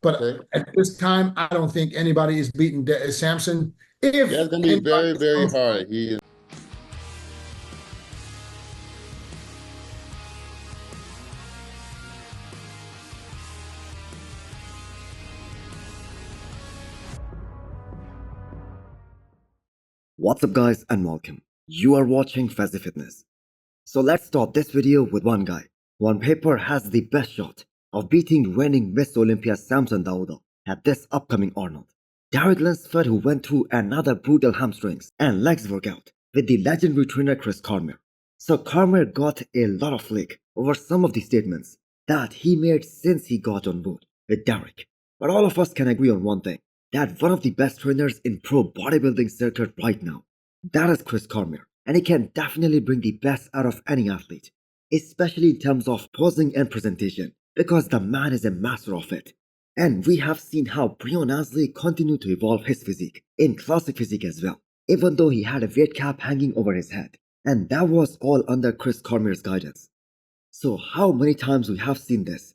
But Okay. at this time, I don't think anybody is beating Samson. Yeah, If it's gonna be anybody very, is very on, hard. He What's up guys and welcome. You are watching Fazi Fitness. So let's start this video with one guy who on paper has the best shot of beating reigning Miss Olympia Samson Hadi at this upcoming Arnold. Derek Lunsford, who went through another brutal hamstrings and legs workout with the legendary trainer Chris Cormier. So Cormier got a lot of flack over some of the statements that he made since he got on board with Derek. But all of us can agree on one thing, that one of the best trainers in pro bodybuilding circuit right now, that is Chris Cormier, and he can definitely bring the best out of any athlete, especially in terms of posing and presentation, because the man is a master of it. And we have seen how Brion Asley continued to evolve his physique in classic physique as well, even though he had a weight cap hanging over his head, and that was all under Chris Cormier's guidance. So how many times we have seen this?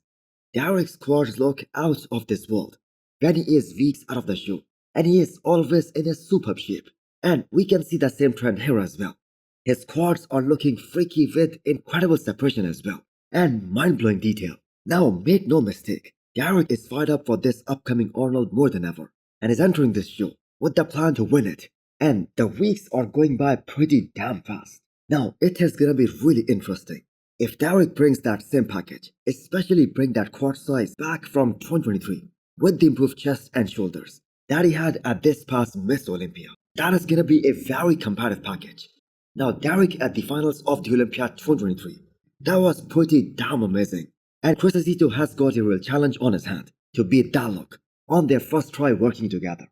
Derek's quads look out of this world when he is weeks out of the show, and he is always in a superb shape. And we can see the same trend here as well. His quads are looking freaky with incredible separation as well, and mind-blowing detail. Now make no mistake, Derek is fired up for this upcoming Arnold more than ever, and is entering this show with the plan to win it. And the weeks are going by pretty damn fast. Now it is gonna be really interesting. If Derek brings that same package, especially bring that quad size back from 2023 with the improved chest and shoulders that he had at this past Miss Olympia, that is gonna be a very competitive package. Now Derek at the finals of the Olympia 2023, that was pretty damn amazing. And Chris has got a real challenge on his hand to beat that look on their first try working together.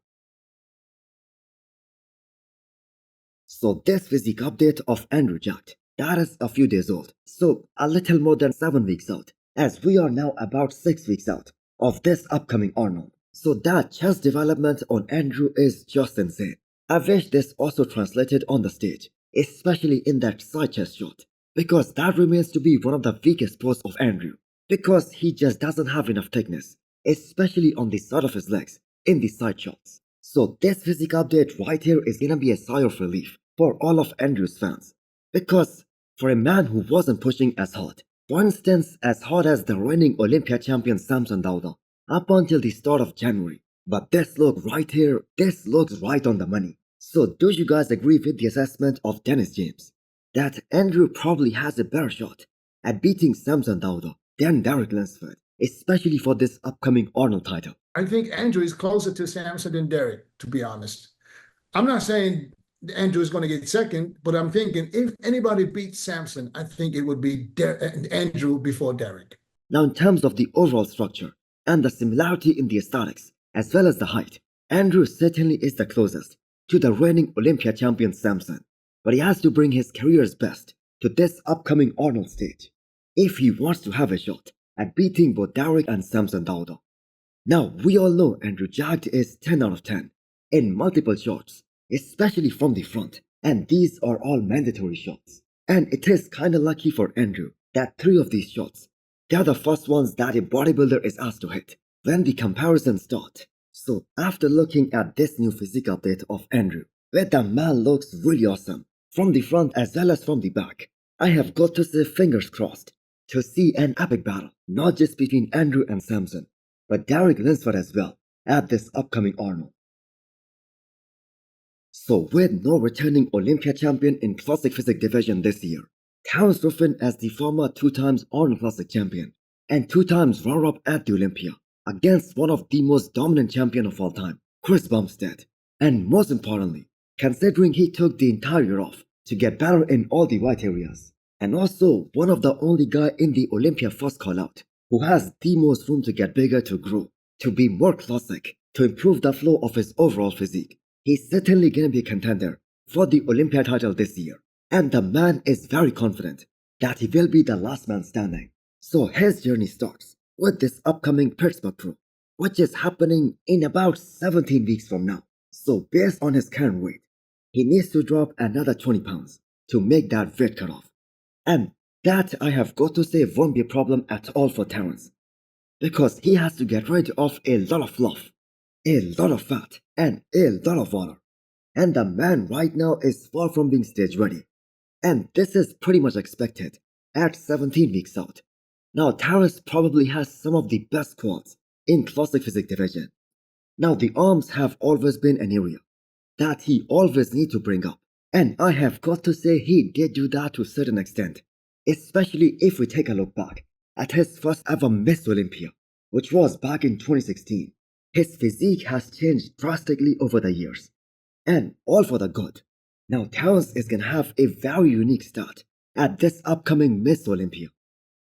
So this physique update of Andrew Jacked, that is a few days old, so a little more than 7 weeks out, as we are now about 6 weeks out of this upcoming Arnold. So that chest development on Andrew is just insane. I wish this also translated on the stage, especially in that side chest shot, because that remains to be one of the weakest posts of Andrew, because he just doesn't have enough thickness, especially on the side of his legs in the side shots. So this physique update right here is gonna be a sigh of relief for all of Andrew's fans. Because for a man who wasn't pushing as hard, for instance as hard as the reigning Olympia champion Samson Hadi, up until the start of January, but this look right here, this looks right on the money. So do you guys agree with the assessment of Dennis James, that Andrew probably has a better shot at beating Samson Hadi than Derek Lunsford, especially for this upcoming Arnold title? I think Andrew is closer to Samson than Derek, to be honest. I'm not saying Andrew is going to get second, but I'm thinking if anybody beats Samson, I think it would be Andrew before Derek. Now, in terms of the overall structure and the similarity in the aesthetics, as well as the height, Andrew certainly is the closest to the reigning Olympia champion Samson, but he has to bring his career's best to this upcoming Arnold stage if he wants to have a shot at beating both Derek and Samson Hadi. Now, we all know Andrew Jacked is 10 out of 10 in multiple shots, especially from the front, and these are all mandatory shots. And it is kinda lucky for Andrew that 3 of these shots, they are the first ones that a bodybuilder is asked to hit when the comparisons start. So after looking at this new physique update of Andrew, where the man looks really awesome from the front as well as from the back, I have got to say fingers crossed to see an epic battle, not just between Andrew and Samson, but Derek Lunsford as well at this upcoming Arnold. So with no returning Olympia champion in Classic Physique division this year, Terence Ruffin as the former 2 times Arnold Classic champion and 2 times runner-up at the Olympia against one of the most dominant champion of all time, Chris Bumstead. And most importantly, considering he took the entire year off to get better in all the right areas, and also one of the only guy in the Olympia first call-out who has the most room to get bigger, to grow, to be more classic, to improve the flow of his overall physique, he's certainly gonna be a contender for the Olympia title this year. And the man is very confident that he will be the last man standing. So his journey starts with this upcoming Pittsburgh Pro, which is happening in about 17 weeks from now. So based on his current weight, he needs to drop another 20 pounds to make that weight cutoff. And that, I have got to say, won't be a problem at all for Terrence. because he has to get rid of a lot of fluff, a lot of fat, and a lot of water. And the man right now is far from being stage ready. And this is pretty much expected at 17 weeks out. Now Terrence probably has some of the best quads in classic physique division. Now the arms have always been an area that he always need to bring up. And I have got to say he did do that to a certain extent, especially if we take a look back at his first ever Miss Olympia, which was back in 2016. His physique has changed drastically over the years, and all for the good. Now Terrence is gonna have a very unique start at this upcoming Miss Olympia.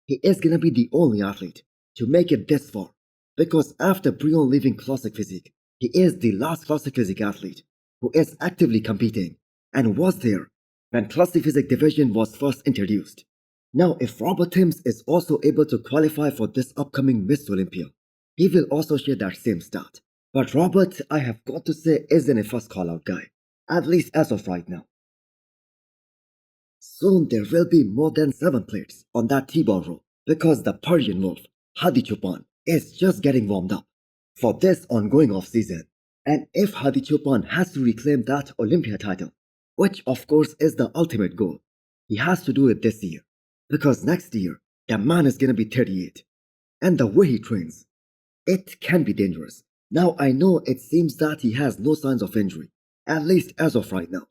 He is gonna be the only athlete to make it this far, because after Brion leaving classic physique, he is the last classic physique athlete who is actively competing and was there when classic physique division was first introduced. Now if Robert Timms is also able to qualify for this upcoming Miss Olympia, he will also share that same start. But Robert, I have got to say, isn't a first call-out guy, at least as of right now. Soon there will be more than 7 plates on that T-bar row, because the Persian Wolf, Hadi Choopan, is just getting warmed up for this ongoing off-season. And if Hadi Choopan has to reclaim that Olympia title, which of course is the ultimate goal, he has to do it this year, because next year, the man is gonna be 38. And the way he trains, it can be dangerous. Now I know it seems that he has no signs of injury, at least as of right now.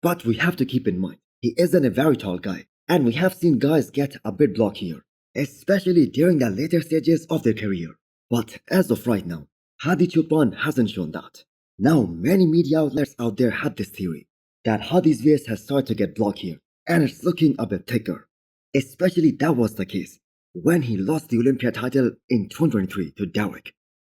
But we have to keep in mind, he isn't a very tall guy, and we have seen guys get a bit blocked here, especially during the later stages of their career. But as of right now, Hadi Choopan hasn't shown that. Now many media outlets out there had this theory that Hadi's waist has started to get blocked here, and it's looking a bit thicker. Especially that was the case when he lost the Olympia title in 2023 to Derek.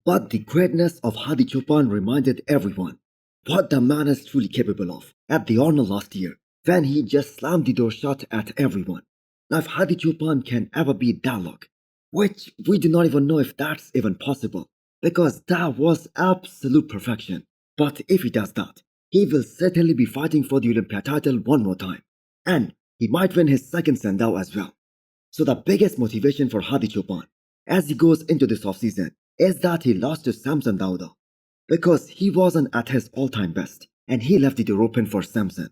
But the greatness of Hadi Choopan reminded everyone what the man is truly capable of at the Arnold last year, when he just slammed the door shut at everyone. Now if Hadi Choopan can ever beat that look, which we do not even know if that's even possible, because that was absolute perfection. But if he does that, he will certainly be fighting for the Olympia title one more time, and he might win his second Sandow as well. So the biggest motivation for Hadi Choopan as he goes into this offseason is that he lost to Samson Hadi, because he wasn't at his all-time best and he left the door open for Samson.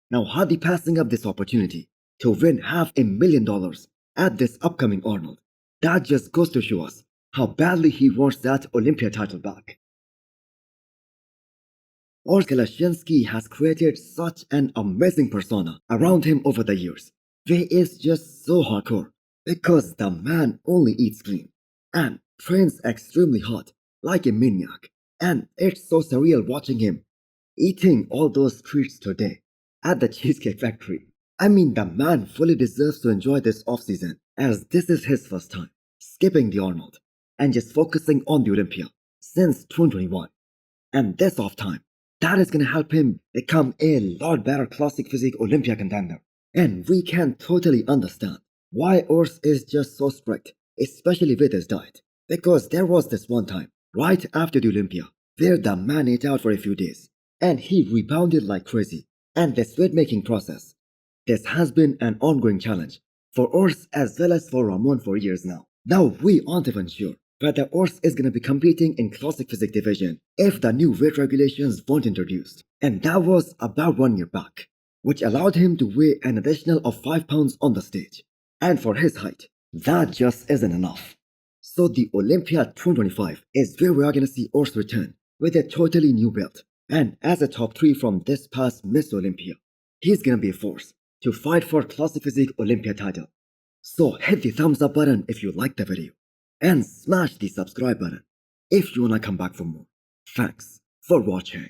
Now Hadi passing up this opportunity to win $500,000 at this upcoming Arnold, that just goes to show us how badly he wants that Olympia title back. Urs Kalecinski has created such an amazing persona around him over the years. He is just so hardcore, because the man only eats clean and trains extremely hard like a maniac, and it's so surreal watching him eating all those treats today at the Cheesecake Factory. I mean, the man fully deserves to enjoy this offseason, as this is his first time skipping the Arnold and just focusing on the Olympia since 2021. And this off time, that is gonna help him become a lot better classic physique Olympia contender. And we can totally understand why Urs is just so strict, especially with his diet. Because there was this one time, right after the Olympia, where the man ate out for a few days, and he rebounded like crazy. And this weight making process, this has been an ongoing challenge for Urs as well as for Ramon for years now. Now we aren't even sure whether Urs is gonna be competing in classic physique division if the new weight regulations weren't introduced. And that was about 1 year back, which allowed him to weigh an additional of 5 pounds on the stage. And for his height, that just isn't enough. So the Olympia 2025 is where we are gonna see Urs return with a totally new belt. And as a top 3 from this past Miss Olympia, he's gonna be a force to fight for classic physique Olympia title. So hit the thumbs up button if you liked the video, and smash the subscribe button if you wanna come back for more. Thanks for watching.